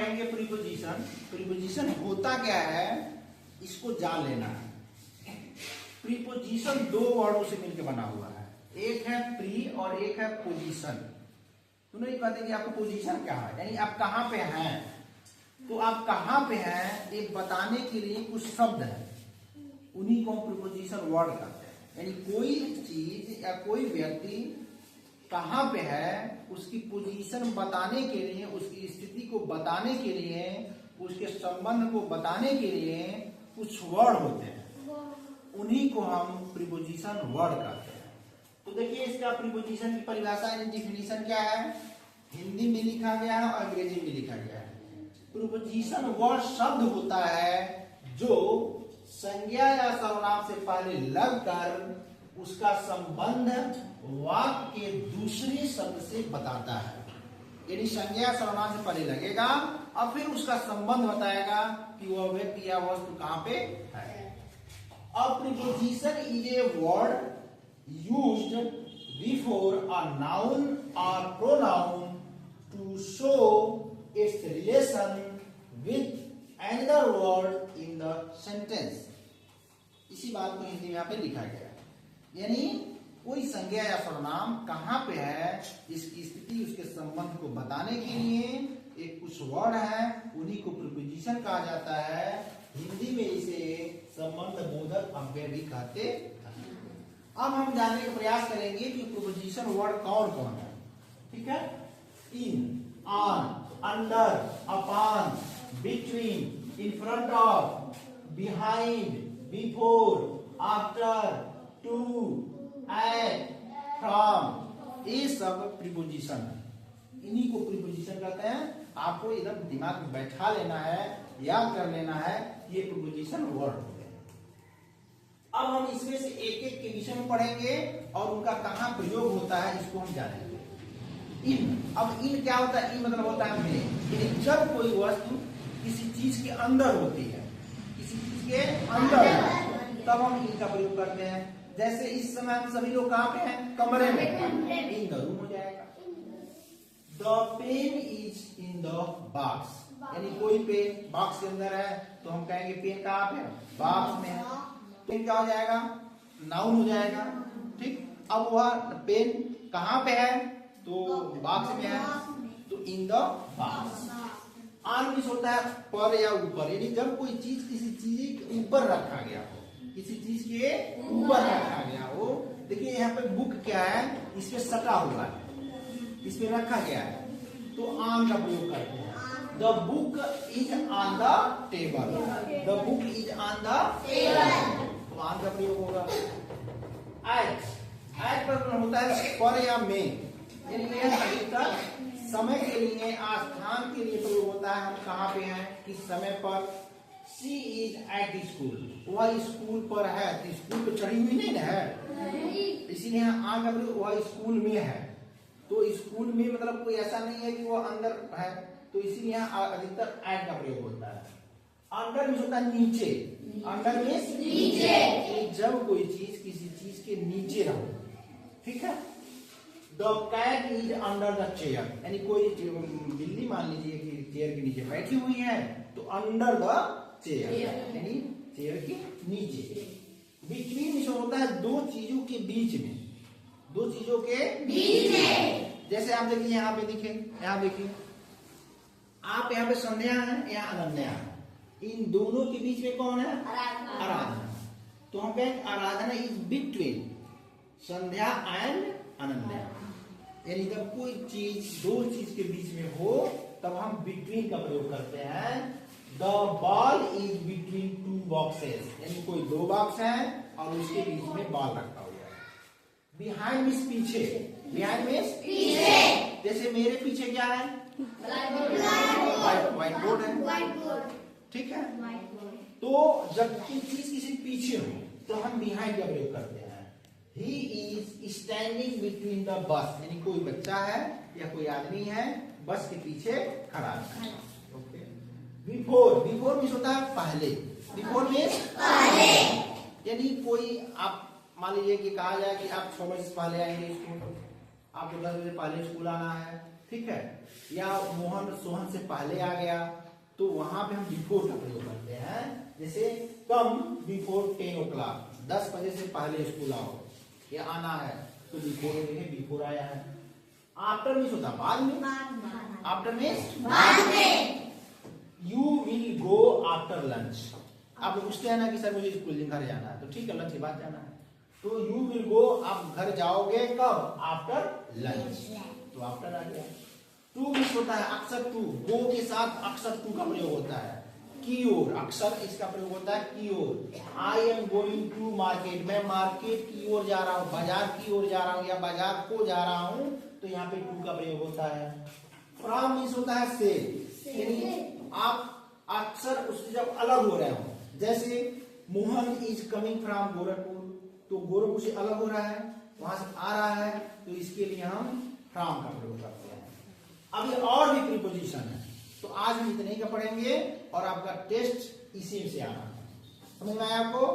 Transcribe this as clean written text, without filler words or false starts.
पढ़ेंगे preposition. Preposition होता क्या है, इसको जान लेना है। प्रीपोजिशन दो वर्डों से मिलकर बना हुआ है, एक है प्री और एक है पोजीशन। दोनों ये कहते हैं कि आपका पोजीशन क्या है, यानी आप कहाँ पे हैं। तो आप कहाँ पे हैं ये बताने के लिए कुछ शब्द है, उन्हीं को हम प्रीपोजिशन वर्ड कहते हैं। यानी कोई चीज या कोई व्यक्ति कहाँ पे है, उसकी पोजीशन बताने के लिए, उसकी स्थिति को बताने के लिए, उसके संबंध को बताने के लिए कुछ वर्ड होते हैं, उन्हीं को हम प्रीपोजिशन वर्ड कहते हैं। तो देखिए इसका प्रीपोजिशन की परिभाषा यानी डिफिनीशन क्या है, हिंदी में लिखा गया है और अंग्रेजी में लिखा गया है। प्रीपोजिशन वह शब्द होता है जो संज्ञा या सर्वनाम से पहले लगकर उसका संबंध वाक्य के दूसरे शब्द से बताता है। यानी संज्ञा सर्वनाम से पहले लगेगा और फिर उसका संबंध बताएगा कि वह व्यक्ति या वस्तु कहां पे है। अब preposition is a word used before a noun और pronoun to show its relation with another word in the sentence। इसी बात को हिंदी में यहाँ पे लिखा गया है, यानी कोई संज्ञा या सर्वनाम कहाँ पे है, इसकी स्थिति उसके संबंध को बताने के लिए एक कुछ वर्ड है, उन्हीं को प्रीपोजिशन कहा जाता है। हिंदी में इसे संबंध बोधक अव्यय भी कहते हैं। अब हम जानने का प्रयास करेंगे कि प्रीपोजिशन वर्ड कौन कौन है। ठीक है, in, on, under, upon, between, in front of, behind, before, after, to, at, from, ये सब प्रीपोजिशन है। इन्हीं को प्रीपोजिशन कहते हैं। आपको एकदम दिमाग में बैठा लेना है, याद कर लेना है, ये प्रीपोजिशन वर्ड होते हैं। अब हम इसमें से एक एक के विषय में पढ़ेंगे और उनका कहाँ प्रयोग होता है इसको हम जानेंगे। इन, अब इन क्या होता है, इन मतलब होता है में, जब कोई वस्तु किसी चीज के अंदर होती है, किसी चीज के अंदर तब हम इनका प्रयोग करते हैं। जैसे इस समय हम सभी लोग कहाँ पे हैं, कमरे में, इन द रूम हो जाएगा। The pen is in the box, यानी कोई पेन बॉक्स के अंदर है तो हम कहेंगे पेन कहाँ पे है, बॉक्स में है। पेन क्या हो जाएगा, नाउन हो जाएगा। ठीक, अब वह पेन कहाँ पे है, तो बॉक्स में है, तो इन द बॉक्स। ऑन मीन्स होता है पर या ऊपर, यानी जब कोई चीज किसी चीज के ऊपर रखा गया हो, किसी चीज के ऊपर रखा गया हो। देखिए यहाँ पे बुक क्या है, इसमें सटा हुआ है, इसमें रखा गया है, तो ऑन का प्रयोग करते हैं। The book is on the table, the book is on the table, तो ऑन का प्रयोग होगा। एट, एट पर होता है पर या में, यानी अधिकतर समय के लिए, स्थान के लिए प्रयोग होता है। हम कहाँ पे हैं, किस समय पर। शी इज एट स्कूल, वह स्कूल पर है, तो स्कूल पे चढ़ी हुई नहीं है, इसीलिए आगे वह स्कूल में है। तो स्कूल में मतलब कोई ऐसा नहीं है कि वह अंदर है, तो इसीलिए अधिकतर एट का प्रयोग होता है। अंडर में होता है नीचे, अंडर में नीचे, जब कोई चीज किसी चीज के नीचे रहो। ठीक है, the cat is under the chair, यानी कोई बिल्ली मान लीजिए कि चेयर के नीचे बैठी हुई है, तो अंडर द चेयर यानी चेयर के नीचे। बिटवीन होता है दो चीजों के बीच में, दो चीजों के बीच में। जैसे आप देखिए यहाँ पे दिखे, यहाँ देखिए आप यहाँ पे संध्या है, यहाँ अनन्या है, इन दोनों के बीच में कौन है, आराधना। तो हम कहें Aradhana is between Sandhya and Ananya, यानी जब कोई चीज दो चीज के बीच में हो तब हम बिटवीन का प्रयोग करते हैं। The ball is between two boxes, यानी कोई दो बॉक्स है और उसके बीच में बॉल रखा हुआ है। बिहाइंड मीन्स पीछे, बिहाइंड मीन्स पीछे। जैसे मेरे पीछे क्या है, व्हाइट बोर्ड है। ठीक है, तो जब कोई चीज किसी पीछे हो तो हम बिहाइंड का प्रयोग करते हैं। He is standing between the bus, यानी कोई बच्चा है या कोई आदमी है बस के पीछे खड़ा है। बिफोर, बिफोर मीन्स होता है पहले, बिफोर मीन्स पहले, यानी कोई आप मान लीजिए कि कहा जाए कि आप 6 बजे से पहले आएंगे स्कूल, आपको 10 बजे पहले स्कूल आना है। ठीक है, या मोहन सोहन से पहले आ गया तो वहां पे हम बिफोर का प्रयोग करते हैं। जैसे कम बिफोर 10 o'clock, 10 बजे से पहले स्कूल आओ, ये आना है तो बिफोर आया है। आफ्टर मीन्स होता बाद में, आफ्टर मीन्स बाद में। You will go after lunch, आप पूछते हैं ना कि सर मुझे स्कूल घर जाना है, तो ठीक है लंच के बाद जाना है, तो यू विल गो, आप घर जाओगे कब, आफ्टर लंच, तो आफ्टर आ गया। टू मीन्स होता है अक्सर टू, गो के साथ अक्सर टू का प्रयोग होता है। की ओर, अक्सर इसका प्रयोग होता है की ओर। I am going to market, मैं मार्केट की ओर जा रहा हूँ, बाजार की ओर जा रहा हूँ या बाजार को जा रहा हूँ, तो यहाँ पे टू का प्रयोग होता है। फ्रॉम मीन्स होता है से, यानी आप अक्सर उससे जब अलग हो रहे हो, जैसे Mohan is coming from Gorakhpur, तो गोरखपुर से अलग हो रहा है, वहां से आ रहा है, तो इसके लिए हम फ्रॉम का प्रयोग करते हैं। अब ये और भी प्रीपोजिशन है, तो आज हम इतने ही का पढ़ेंगे और आपका टेस्ट इसी से आना है। समझ में आया आपको?